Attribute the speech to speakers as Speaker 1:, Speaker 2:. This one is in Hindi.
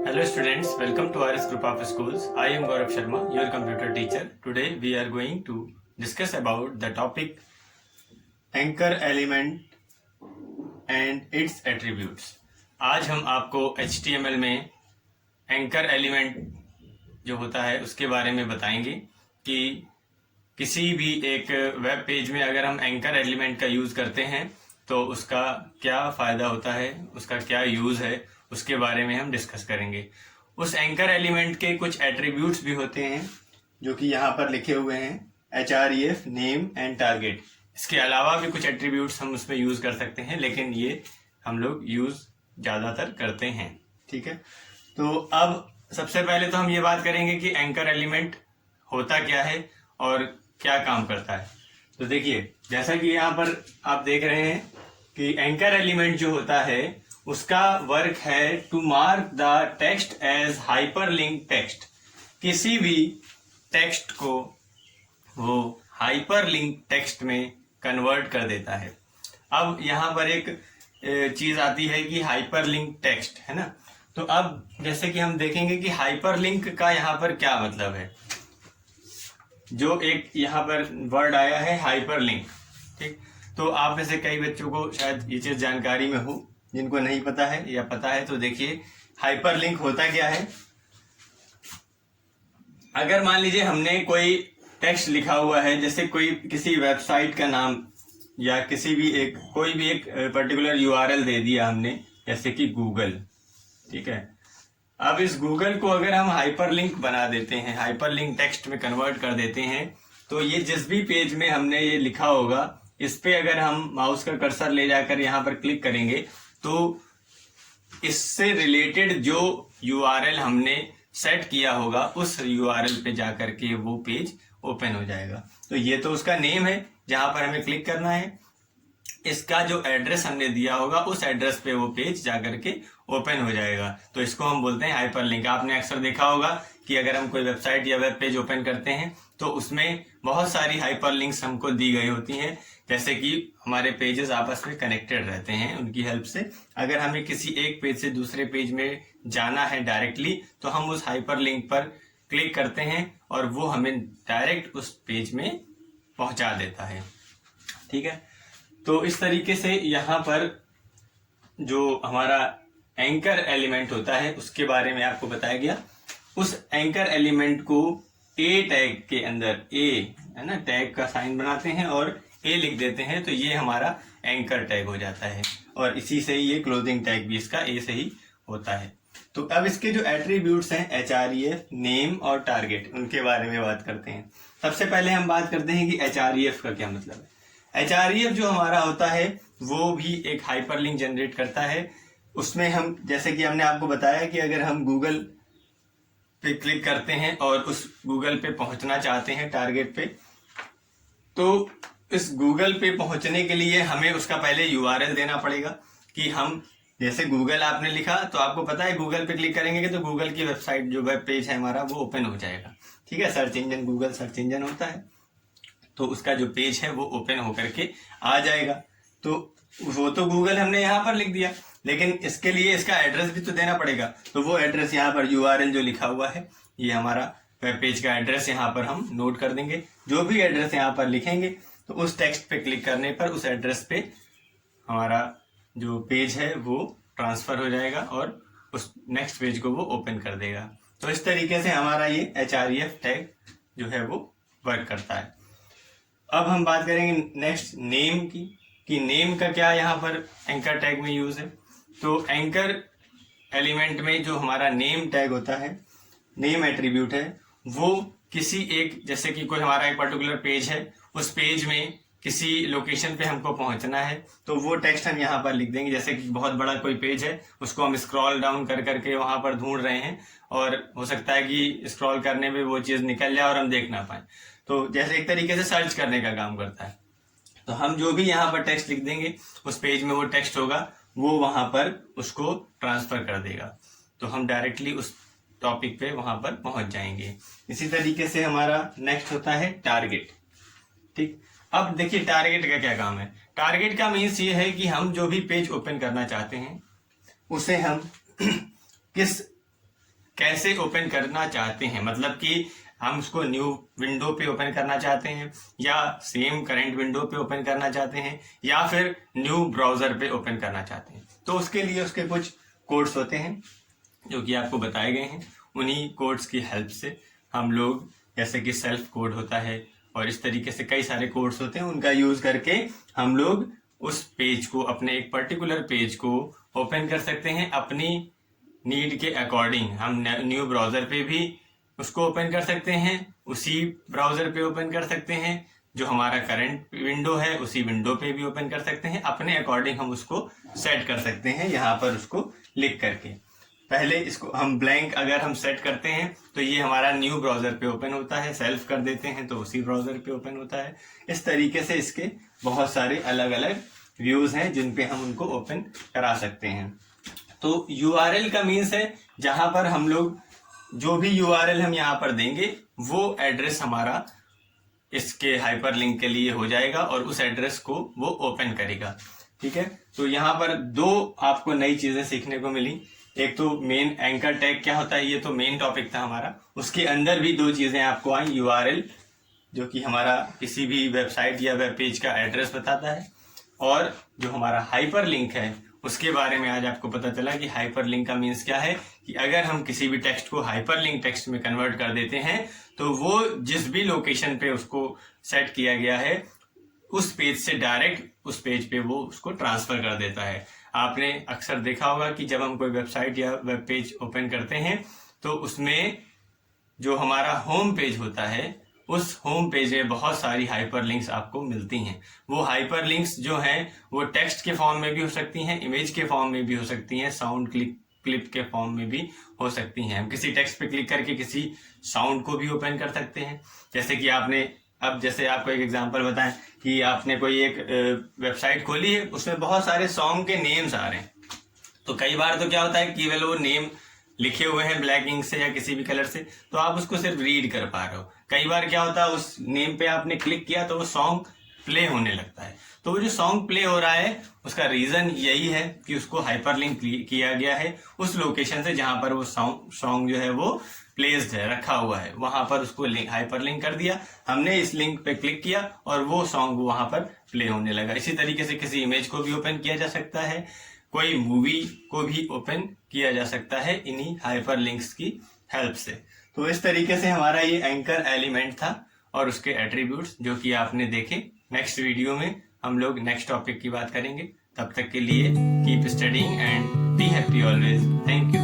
Speaker 1: Hello students, welcome to RS Group of Schools. I am Gaurav Sharma, your computer teacher. Today we are going to discuss about the topic anchor element and its attributes. आज हम आपको HTML में anchor element जो होता है उसके बारे में बताएंगे कि किसी भी एक वेब पेज में अगर हम एंकर एलिमेंट का यूज़ करते हैं तो उसका क्या फ़ायदा होता है, उसका क्या यूज़ है, उसके बारे में हम डिस्कस करेंगे। उस एंकर एलिमेंट के कुछ एट्रीब्यूट्स भी होते हैं जो कि यहाँ पर लिखे हुए हैं, href, नेम एंड टारगेट। इसके अलावा भी कुछ एट्रीब्यूट्स हम उसमें यूज़ कर सकते हैं, लेकिन ये हम लोग यूज़ ज़्यादातर करते हैं। ठीक है, तो अब सबसे पहले तो हम ये बात करेंगे कि एंकर एलिमेंट होता क्या है और क्या काम करता है। तो देखिए, जैसा कि यहाँ पर आप देख रहे हैं कि एंकर एलिमेंट जो होता है उसका वर्क है to mark the text as hyperlink text. किसी भी टेक्स्ट को वो हाइपरलिंक टेक्स्ट में कन्वर्ट कर देता है। अब यहाँ पर एक चीज आती है कि हाइपरलिंक टेक्स्ट है ना, तो अब जैसे कि हम देखेंगे कि हाइपरलिंक का यहाँ पर क्या मतलब है। जो एक यहाँ पर वर्ड आया है हाइपरलिंक, ठीक, तो आप में से कई बच्चों को शायद ये चीज जानकारी में हो, जिनको नहीं पता है या पता है तो देखिए हाइपरलिंक होता क्या है। अगर मान लीजिए हमने कोई टेक्स्ट लिखा हुआ है, जैसे कोई किसी वेबसाइट का नाम या किसी भी एक कोई भी एक पर्टिकुलर यूआरएल दे दिया हमने, जैसे कि गूगल, ठीक है। अब इस गूगल को अगर हम हाइपरलिंक बना देते हैं, हाइपरलिंक टेक्स्ट में कन्वर्ट कर देते हैं, तो ये जिस भी पेज में हमने ये लिखा होगा इस पे अगर हम माउस का कर्सर ले जाकर यहाँ पर क्लिक करेंगे तो इससे रिलेटेड जो यूआरएल हमने सेट किया होगा उस यूआरएल पे जाकर के वो पेज ओपन हो जाएगा। तो ये तो उसका नेम है जहां पर हमें क्लिक करना है। इसका जो एड्रेस हमने दिया होगा उस एड्रेस पे वो पेज जाकर के ओपन हो जाएगा। तो इसको हम बोलते हैं हाइपरलिंक। आपने अक्सर देखा होगा कि अगर हम कोई वेबसाइट या वेब पेज ओपन करते हैं तो उसमें बहुत सारी हाइपरलिंक्स हमको दी गई होती हैं, जैसे कि हमारे पेजेस आपस में कनेक्टेड रहते हैं उनकी हेल्प से। अगर हमें किसी एक पेज से दूसरे पेज में जाना है डायरेक्टली तो हम उस हाइपरलिंक पर क्लिक करते हैं और वो हमें डायरेक्ट उस पेज में पहुंचा देता है। ठीक है, तो इस तरीके से यहाँ पर जो हमारा एंकर एलिमेंट होता है उसके बारे में आपको बताया गया। उस एंकर एलिमेंट को ए टैग के अंदर, ए है ना, टैग का साइन बनाते हैं और ए लिख देते हैं, तो ये हमारा एंकर टैग हो जाता है। और इसी से ये क्लोजिंग टैग भी इसका ए से ही होता है। तो अब इसके जो एट्रीब्यूट्स हैं href, नेम और टारगेट, उनके बारे में बात करते हैं। सबसे पहले हम बात करते हैं कि href का क्या मतलब है। href जो हमारा होता है वो भी एक हाइपरलिंक जनरेट करता है। उसमें हम, जैसे कि हमने आपको बताया कि अगर हम गूगल पे क्लिक करते हैं और उस गूगल पे पहुंचना चाहते हैं टारगेट पे, तो इस गूगल पे पहुंचने के लिए हमें उसका पहले यूआरएल देना पड़ेगा कि हम, जैसे गूगल आपने लिखा तो आपको पता है गूगल पे क्लिक करेंगे तो गूगल की वेबसाइट जो वेब पेज है हमारा वो ओपन हो जाएगा। ठीक है, search engine, Google search engine होता है, तो उसका जो पेज है वो ओपन होकर के आ जाएगा। तो वो तो गूगल हमने यहाँ पर लिख दिया, लेकिन इसके लिए इसका एड्रेस भी तो देना पड़ेगा। तो वो एड्रेस यहाँ पर यूआरएल जो लिखा हुआ है ये हमारा वेब पेज का एड्रेस यहाँ पर हम नोट कर देंगे। जो भी एड्रेस यहाँ पर लिखेंगे तो उस टेक्स्ट पे क्लिक करने पर उस एड्रेस पे हमारा जो पेज है वो ट्रांसफर हो जाएगा और उस नेक्स्ट पेज को वो ओपन कर देगा। तो इस तरीके से हमारा ये href टैग जो है वो वर्क करता है। अब हम बात करेंगे नेक्स्ट नेम की, कि नेम का क्या यहाँ पर एंकर टैग में यूज है। तो एंकर एलिमेंट में जो हमारा नेम टैग होता है, नेम एट्रीब्यूट है, वो किसी एक, जैसे कि कोई हमारा एक पर्टिकुलर पेज है, उस पेज में किसी लोकेशन पे हमको पहुंचना है तो वो टेक्स्ट हम यहाँ पर लिख देंगे। जैसे कि बहुत बड़ा कोई पेज है, उसको हम स्क्रॉल डाउन कर करके वहां पर ढूंढ रहे हैं और हो सकता है कि स्क्रॉल करने में वो चीज निकल जाए और हम देख ना पाए, तो जैसे एक तरीके से सर्च करने का काम करता है। तो हम जो भी यहाँ पर टेक्स्ट लिख देंगे उस पेज में वो टेक्स्ट होगा, वो वहां पर उसको ट्रांसफर कर देगा, तो हम डायरेक्टली उस टॉपिक पे वहां पर पहुंच जाएंगे। इसी तरीके से हमारा नेक्स्ट होता है टारगेट। ठीक, अब देखिए टारगेट का क्या काम है। टारगेट का मीन्स ये है कि हम जो भी पेज ओपन करना चाहते हैं उसे हम किस कैसे ओपन करना चाहते हैं, मतलब कि हम उसको न्यू विंडो पे ओपन करना चाहते हैं या सेम करंट विंडो पे ओपन करना चाहते हैं या फिर न्यू ब्राउजर पे ओपन करना चाहते हैं। तो उसके लिए उसके कुछ कोड्स होते हैं जो कि आपको बताए गए हैं। उन्हीं कोड्स की हेल्प से हम लोग, जैसे कि सेल्फ कोड होता है और इस तरीके से कई सारे कोड्स होते हैं, उनका यूज करके हम लोग उस पेज को, अपने एक पर्टिकुलर पेज को ओपन कर सकते हैं अपनी नीड के अकॉर्डिंग। हम न्यू ब्राउजर पे भी उसको ओपन कर सकते हैं, उसी ब्राउजर पे ओपन कर सकते हैं, जो हमारा करंट विंडो है उसी विंडो पे भी ओपन कर सकते हैं। अपने अकॉर्डिंग हम उसको सेट कर सकते हैं यहाँ पर उसको लिख करके। पहले इसको हम ब्लैंक अगर हम सेट करते हैं तो ये हमारा न्यू ब्राउजर पे ओपन होता है, सेल्फ कर देते हैं तो उसी ब्राउजर पे ओपन होता है। इस तरीके से इसके बहुत सारे अलग अलग व्यूज हैं जिन पे हम उनको ओपन करा सकते हैं। तो URL का मीन्स है जहां पर हम लोग जो भी URL हम यहाँ पर देंगे वो एड्रेस हमारा इसके हाइपरलिंक के लिए हो जाएगा और उस एड्रेस को वो ओपन करेगा। ठीक है, तो यहाँ पर दो आपको नई चीजें सीखने को मिली। एक तो मेन एंकर टैग क्या होता है, ये तो मेन टॉपिक था हमारा। उसके अंदर भी दो चीजें आपको आई, URL जो कि हमारा किसी भी वेबसाइट या वेब पेज का एड्रेस बताता है, और जो हमारा हाइपरलिंक है उसके बारे में आज आपको पता चला कि हाइपरलिंक का मीन्स क्या है। कि अगर हम किसी भी टेक्स्ट को हाइपरलिंक टेक्स्ट में कन्वर्ट कर देते हैं तो वो जिस भी लोकेशन पे उसको सेट किया गया है उस पेज से डायरेक्ट उस पेज पे वो उसको ट्रांसफर कर देता है। आपने अक्सर देखा होगा कि जब हम कोई वेबसाइट या वेब पेज ओपन करते हैं तो उसमें जो हमारा होम पेज होता है उस होम पेज में बहुत सारी हाइपरलिंक्स आपको मिलती हैं। वो हाइपरलिंक्स जो हैं वो टेक्स्ट के फॉर्म में भी हो सकती हैं, इमेज के फॉर्म में भी हो सकती हैं, साउंड क्लिप के फॉर्म में भी हो सकती हैं। हम किसी टेक्स्ट पे क्लिक करके किसी साउंड को भी ओपन कर सकते हैं। जैसे कि आपने, अब जैसे आपको एक एग्जांपल बताएं कि आपने कोई एक वेबसाइट खोली है, उसमें बहुत सारे सॉन्ग के नेम्स आ रहे हैं। तो कई बार तो क्या होता है कि केवल वो नेम लिखे हुए हैं ब्लैक इंक से या किसी भी कलर से, तो आप उसको सिर्फ रीड कर पा रहे हो। कई बार क्या होता है उस नेम पे आपने क्लिक किया तो वो सॉन्ग प्ले होने लगता है। तो वो जो सॉन्ग प्ले हो रहा है उसका रीजन यही है कि उसको हाइपरलिंक किया गया है उस लोकेशन से जहां पर वो सॉन्ग जो है वो प्लेस्ड है, रखा हुआ है, वहां पर उसको हाइपरलिंक कर दिया। हमने इस लिंक पे क्लिक किया और वो सॉन्ग वहां पर प्ले होने लगा। इसी तरीके से किसी इमेज को भी ओपन किया जा सकता है, कोई मूवी को भी ओपन किया जा सकता है इन्हीं हाइपरलिंक्स की हेल्प से। तो इस तरीके से हमारा ये एंकर एलिमेंट था और उसके एट्रीब्यूट्स जो कि आपने देखे। नेक्स्ट वीडियो में हम लोग नेक्स्ट टॉपिक की बात करेंगे। तब तक के लिए keep studying and be happy always. Thank you.